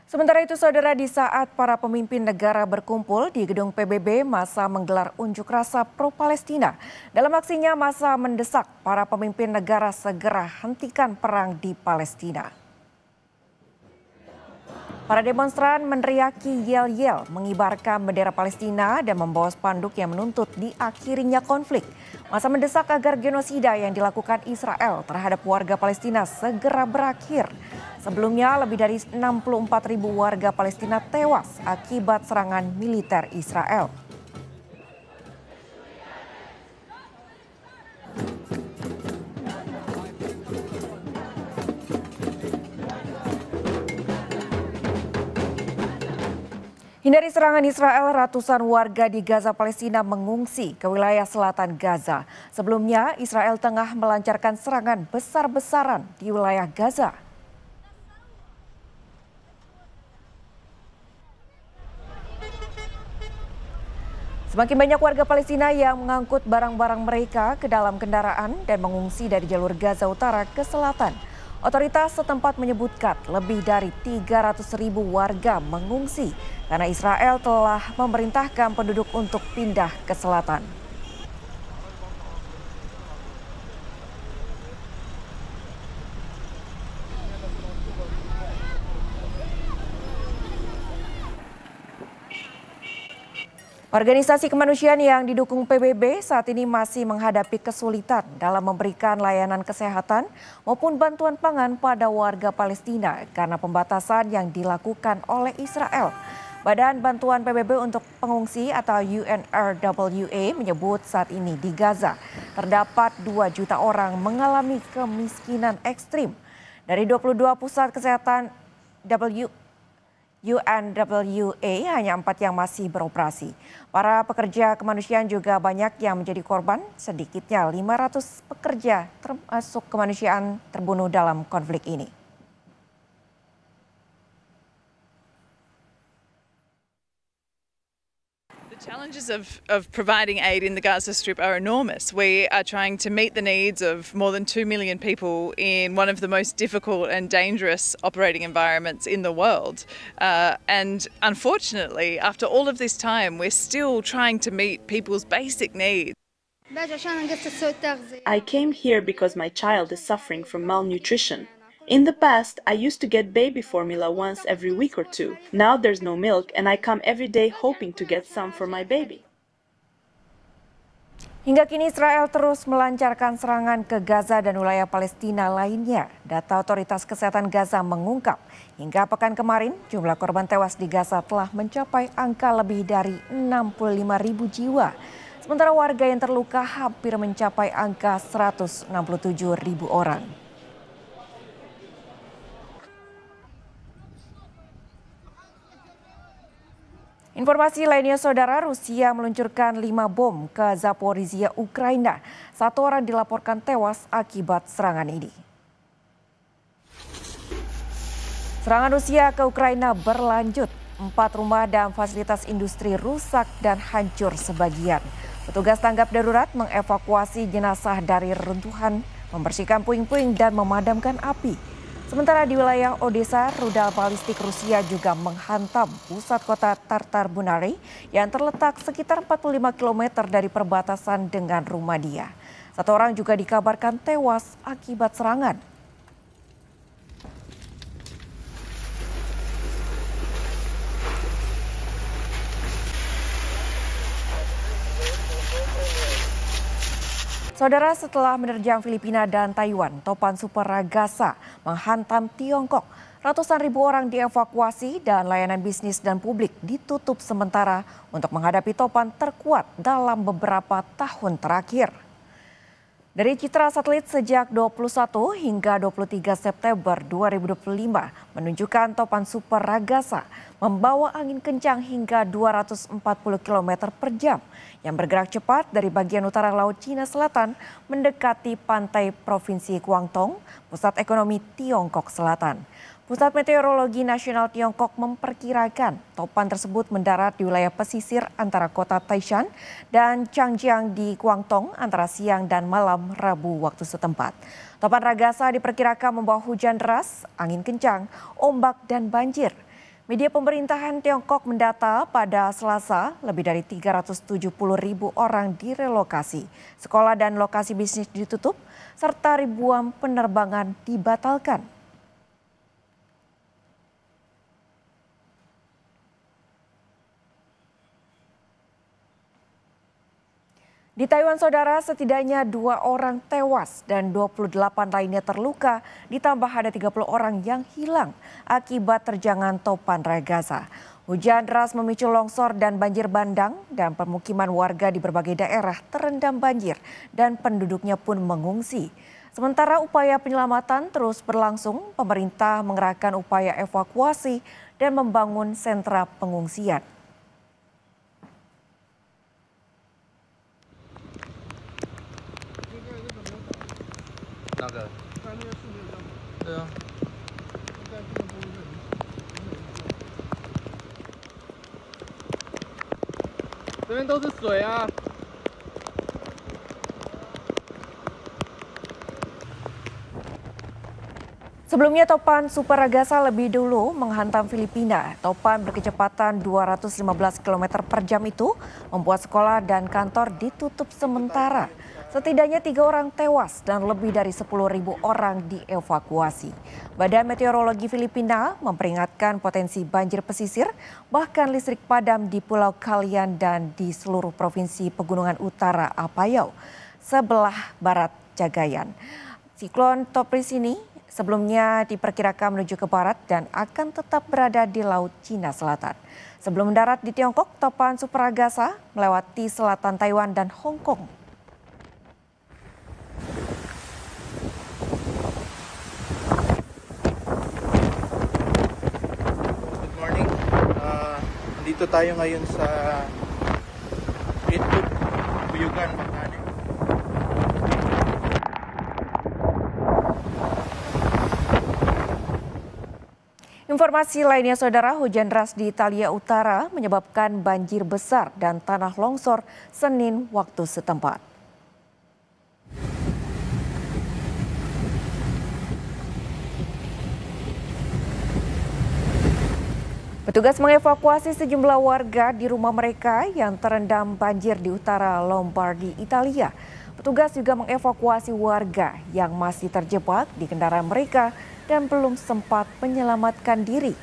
Sementara itu, saudara, di saat para pemimpin negara berkumpul di gedung PBB, massa menggelar unjuk rasa pro-Palestina. Dalam aksinya, massa mendesak para pemimpin negara segera hentikan perang di Palestina. Para demonstran meneriaki yel-yel, mengibarkan bendera Palestina dan membawa spanduk yang menuntut diakhirinya konflik. Massa mendesak agar genosida yang dilakukan Israel terhadap warga Palestina segera berakhir. Sebelumnya, lebih dari 64.000 warga Palestina tewas akibat serangan militer Israel. Hindari serangan Israel, ratusan warga di Gaza, Palestina mengungsi ke wilayah selatan Gaza. Sebelumnya, Israel tengah melancarkan serangan besar-besaran di wilayah Gaza. Semakin banyak warga Palestina yang mengangkut barang-barang mereka ke dalam kendaraan dan mengungsi dari jalur Gaza Utara ke selatan. Otoritas setempat menyebutkan lebih dari 300.000 warga mengungsi karena Israel telah memerintahkan penduduk untuk pindah ke selatan. Organisasi kemanusiaan yang didukung PBB saat ini masih menghadapi kesulitan dalam memberikan layanan kesehatan maupun bantuan pangan pada warga Palestina karena pembatasan yang dilakukan oleh Israel. Badan Bantuan PBB untuk Pengungsi atau UNRWA menyebut saat ini di Gaza terdapat 2 juta orang mengalami kemiskinan ekstrim. Dari 22 pusat kesehatan UNRWA hanya 4 yang masih beroperasi. Para pekerja kemanusiaan juga banyak yang menjadi korban, sedikitnya 500 pekerja termasuk kemanusiaan terbunuh dalam konflik ini. The challenges of providing aid in the Gaza Strip are enormous. We are trying to meet the needs of more than 2 million people in one of the most difficult and dangerous operating environments in the world. And unfortunately, after all of this time, we're still trying to meet people's basic needs. I came here because my child is suffering from malnutrition. In the past, I used to get baby formula once every week or 2. Now there's no milk and I come every day hoping to get some for my baby. Hingga kini Israel terus melancarkan serangan ke Gaza dan wilayah Palestina lainnya. Data otoritas kesehatan Gaza mengungkap, hingga pekan kemarin jumlah korban tewas di Gaza telah mencapai angka lebih dari 65.000 jiwa. Sementara warga yang terluka hampir mencapai angka 167.000 orang. Informasi lainnya, saudara, Rusia meluncurkan 5 bom ke Zaporizhia, Ukraina. 1 orang dilaporkan tewas akibat serangan ini. Serangan Rusia ke Ukraina berlanjut. 4 rumah dan fasilitas industri rusak dan hancur sebagian. Petugas tanggap darurat mengevakuasi jenazah dari reruntuhan, membersihkan puing-puing dan memadamkan api. Sementara di wilayah Odessa, rudal balistik Rusia juga menghantam pusat kota Tartar-Bunary yang terletak sekitar 45 km dari perbatasan dengan Rumania. 1 orang juga dikabarkan tewas akibat serangan. Saudara, setelah menerjang Filipina dan Taiwan, topan Super Ragasa menghantam Tiongkok. Ratusan ribu orang dievakuasi dan layanan bisnis dan publik ditutup sementara untuk menghadapi topan terkuat dalam beberapa tahun terakhir. Dari citra satelit sejak 21 hingga 23 September 2025 menunjukkan topan Super Ragasa membawa angin kencang hingga 240 km per jam yang bergerak cepat dari bagian utara Laut Cina Selatan mendekati pantai Provinsi Guangdong, pusat ekonomi Tiongkok Selatan. Pusat Meteorologi Nasional Tiongkok memperkirakan topan tersebut mendarat di wilayah pesisir antara kota Taishan dan Changjiang di Guangdong antara siang dan malam Rabu waktu setempat. Topan Ragasa diperkirakan membawa hujan deras, angin kencang, ombak dan banjir. Media pemerintahan Tiongkok mendata pada Selasa lebih dari 370.000 orang direlokasi. Sekolah dan lokasi bisnis ditutup, serta ribuan penerbangan dibatalkan. Di Taiwan, saudara, setidaknya 2 orang tewas dan 28 lainnya terluka, ditambah ada 30 orang yang hilang akibat terjangan topan Ragasa. Hujan deras memicu longsor dan banjir bandang, dan permukiman warga di berbagai daerah terendam banjir dan penduduknya pun mengungsi. Sementara upaya penyelamatan terus berlangsung, pemerintah mengerahkan upaya evakuasi dan membangun sentra pengungsian. Sebelumnya topan Super Ragasa lebih dulu menghantam Filipina. Topan berkecepatan 215 km per jam itu membuat sekolah dan kantor ditutup sementara. Setidaknya 3 orang tewas dan lebih dari 10.000 orang dievakuasi. Badan Meteorologi Filipina memperingatkan potensi banjir pesisir, bahkan listrik padam di Pulau Kalian dan di seluruh provinsi Pegunungan Utara Apayao, sebelah barat Cagayan. Siklon Topris ini sebelumnya diperkirakan menuju ke barat dan akan tetap berada di Laut Cina Selatan. Sebelum mendarat di Tiongkok, topan Super Ragasa melewati selatan Taiwan dan Hong Kong. Dito tayo ngayon sa Pitwood, Buyugan, Makati. Informasi lainnya, saudara, hujan deras di Italia Utara menyebabkan banjir besar dan tanah longsor Senin waktu setempat. Petugas mengevakuasi sejumlah warga di rumah mereka yang terendam banjir di utara Lombardi, Italia. Petugas juga mengevakuasi warga yang masih terjebak di kendaraan mereka dan belum sempat menyelamatkan diri.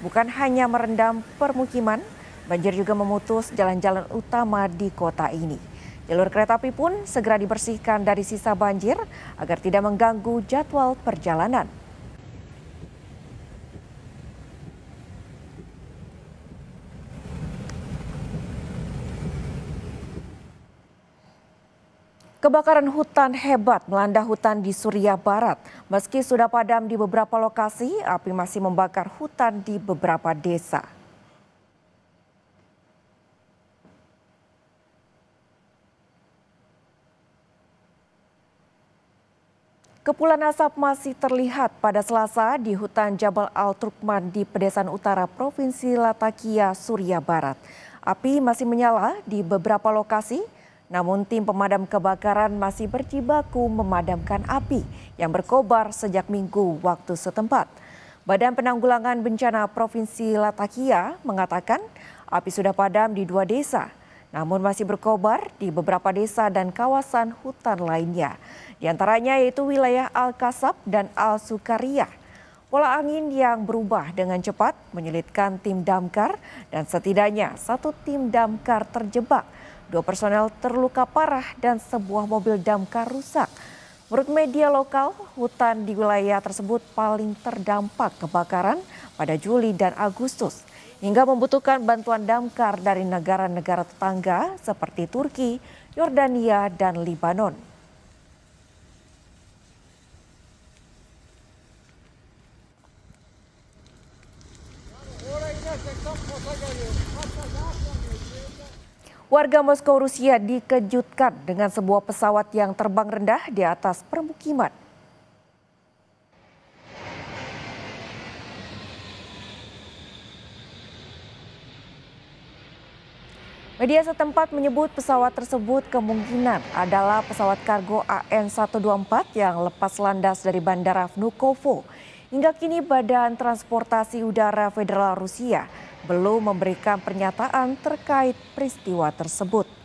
Bukan hanya merendam permukiman, banjir juga memutus jalan-jalan utama di kota ini. Jalur kereta api pun segera dibersihkan dari sisa banjir agar tidak mengganggu jadwal perjalanan. Kebakaran hutan hebat melanda hutan di Suriah Barat. Meski sudah padam di beberapa lokasi, api masih membakar hutan di beberapa desa. Kepulan asap masih terlihat pada Selasa di hutan Jabal Al-Turkman di Pedesaan Utara Provinsi Latakia, Suriah Barat. Api masih menyala di beberapa lokasi. Namun tim pemadam kebakaran masih berjibaku memadamkan api yang berkobar sejak Minggu waktu setempat. Badan Penanggulangan Bencana Provinsi Latakia mengatakan api sudah padam di 2 desa, namun masih berkobar di beberapa desa dan kawasan hutan lainnya. Di antaranya yaitu wilayah Al-Kasab dan Al-Sukariyah. Pola angin yang berubah dengan cepat menyulitkan tim damkar dan setidaknya 1 tim damkar terjebak. 2 personel terluka parah dan sebuah mobil damkar rusak. Menurut media lokal, hutan di wilayah tersebut paling terdampak kebakaran pada Juli dan Agustus, hingga membutuhkan bantuan damkar dari negara-negara tetangga seperti Turki, Yordania, dan Libanon. Warga Moskow, Rusia dikejutkan dengan sebuah pesawat yang terbang rendah di atas permukiman. Media setempat menyebut pesawat tersebut kemungkinan adalah pesawat kargo AN-124 yang lepas landas dari Bandara Vnukovo. Hingga kini Badan Transportasi Udara Federal Rusia belum memberikan pernyataan terkait peristiwa tersebut.